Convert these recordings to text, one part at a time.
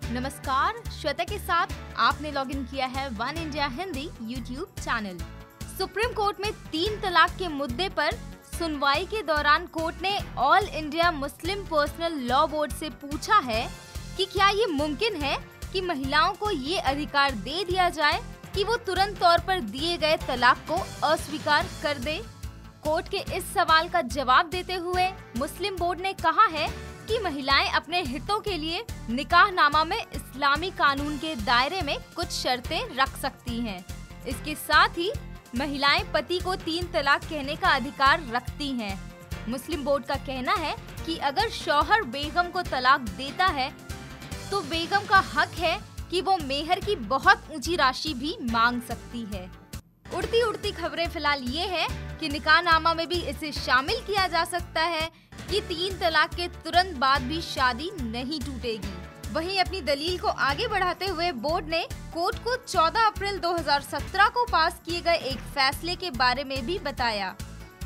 नमस्कार, श्वेता के साथ आपने लॉगिन किया है one India Hindi YouTube channel. Supreme court में 3 तलाक के मुद्दे पर सुनवाई के दौरान कोर्ट ने all India Muslim personal law board से पूछा है कि क्या ये मुमकिन है कि महिलाओं को ये अधिकार दे दिया जाए कि वो तुरंत तौर पर दिए गए तलाक को अस्वीकार कर दे। कोर्ट के इस सवाल का जवाब देते हुए मुस्लिम बोर्ड ने कहा है कि महिलाएं अपने हितों के लिए निकाहनामा में इस्लामी कानून के दायरे में कुछ शर्तें रख सकती हैं। इसके साथ ही महिलाएं पति को 3 तलाक कहने का अधिकार रखती हैं। मुस्लिम बोर्ड का कहना है कि अगर शौहर बेगम को तलाक देता है तो बेगम का हक है कि वो मेहर की बहुत ऊंची राशि भी मांग सकती है। उड़ती उड़ती खबरें फिलहाल ये है कि निकाहनामा में भी इसे शामिल किया जा सकता है कि 3 तलाक के तुरंत बाद भी शादी नहीं टूटेगी। वहीं अपनी दलील को आगे बढ़ाते हुए बोर्ड ने कोर्ट को 14 अप्रैल 2017 को पास किए गए एक फैसले के बारे में भी बताया।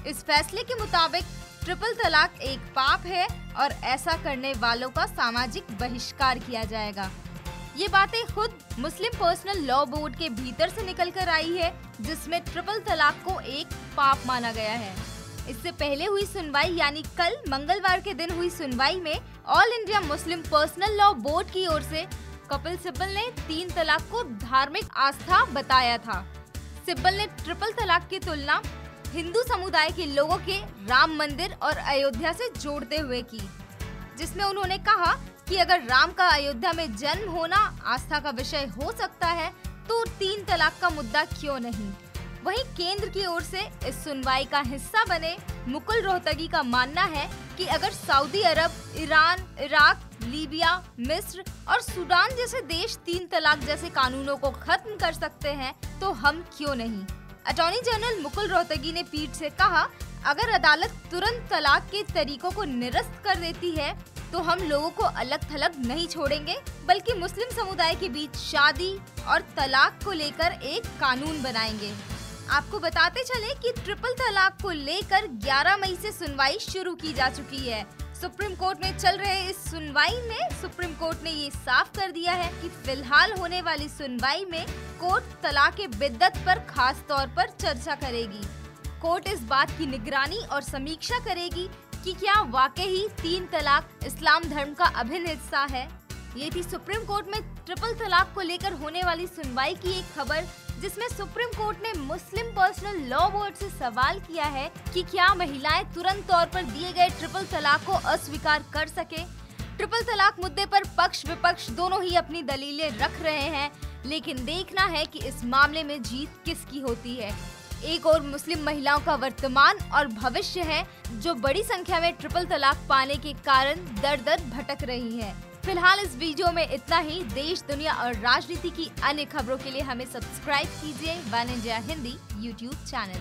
इस फैसले के मुताबिक ट्रिपल तलाक एक पाप है और ऐसा करने वालों का सामाजिक बहिष्कार किया जाएगा। ये बातें खुद मुस्लिम पर्सनल लॉ बोर्ड के भीतर से निकल कर आई है, जिसमें ट्रिपल तलाक को एक पाप माना गया है। इससे पहले हुई सुनवाई यानी कल मंगलवार के दिन हुई सुनवाई में all India Muslim personal law board की ओर से कपिल सिब्बल ने 3 तलाक को धार्मिक आस्था बताया था। सिब्बल ने ट्रिपल तलाक की तुलना हिंदू समुदाय के लोगों के राम मंदिर और अयोध्या से जोड़ते हुए की, जिसमें उन्होंने कहा कि अगर राम का अयोध्या में जन्म होना आस्था का विषय हो सकता है तो 3 तलाक का मुद्दा क्यों नहीं। वहीं केंद्र की ओर से इस सुनवाई का हिस्सा बने मुकुल रोहतगी का मानना है कि अगर सऊदी अरब, ईरान, इराक, लीबिया, मिस्र और सूडान जैसे देश 3 तलाक जैसे कानूनों को खत्म कर सकते हैं तो हम क्यों नहीं। अटॉर्नी जनरल मुकुल रोहतगी ने पीठ से कहा, अगर अदालत तुरंत तलाक के तरीकों को निरस्त कर देती है तो हम लोगों को अलग थलग नहीं छोड़ेंगे, बल्कि मुस्लिम समुदाय के बीच शादी और तलाक को लेकर एक कानून बनाएंगे। आपको बताते चले कि ट्रिपल तलाक को लेकर 11 मई से सुनवाई शुरू की जा चुकी है। सुप्रीम कोर्ट में चल रहे इस सुनवाई में सुप्रीम कोर्ट ने ये साफ कर दिया है कि फिलहाल होने वाली सुनवाई में कोर्ट तलाक के बिद्दत पर खास तौर पर चर्चा करेगी। कोर्ट इस बात की निगरानी और समीक्षा करेगी कि क्या वाकई ही 3 तलाक इस्लाम धर्म का अभिन्न हिस्सा है। ये थी सुप्रीम कोर्ट में ट्रिपल तलाक को लेकर होने वाली सुनवाई की एक खबर, जिसमें सुप्रीम कोर्ट ने मुस्लिम पर्सनल लॉ बोर्ड से सवाल किया है कि क्या महिलाएं तुरंत तौर पर दिए गए ट्रिपल तलाक को अस्वीकार कर सके। ट्रिपल तलाक मुद्दे पर पक्ष विपक्ष दोनों ही अपनी दलीलें रख रहे हैं, लेकिन देखना है कि इस मामले में जीत किसकी होती है। एक और मुस्लिम महिलाओं का वर्तमान और भविष्य है जो बड़ी संख्या में ट्रिपल तलाक पाने के कारण दर दर भटक रही है। फिलहाल इस वीडियो में इतना ही। देश, दुनिया और राजनीति की अन्य खबरों के लिए हमें सब्सक्राइब कीजिए one India Hindi YouTube channel.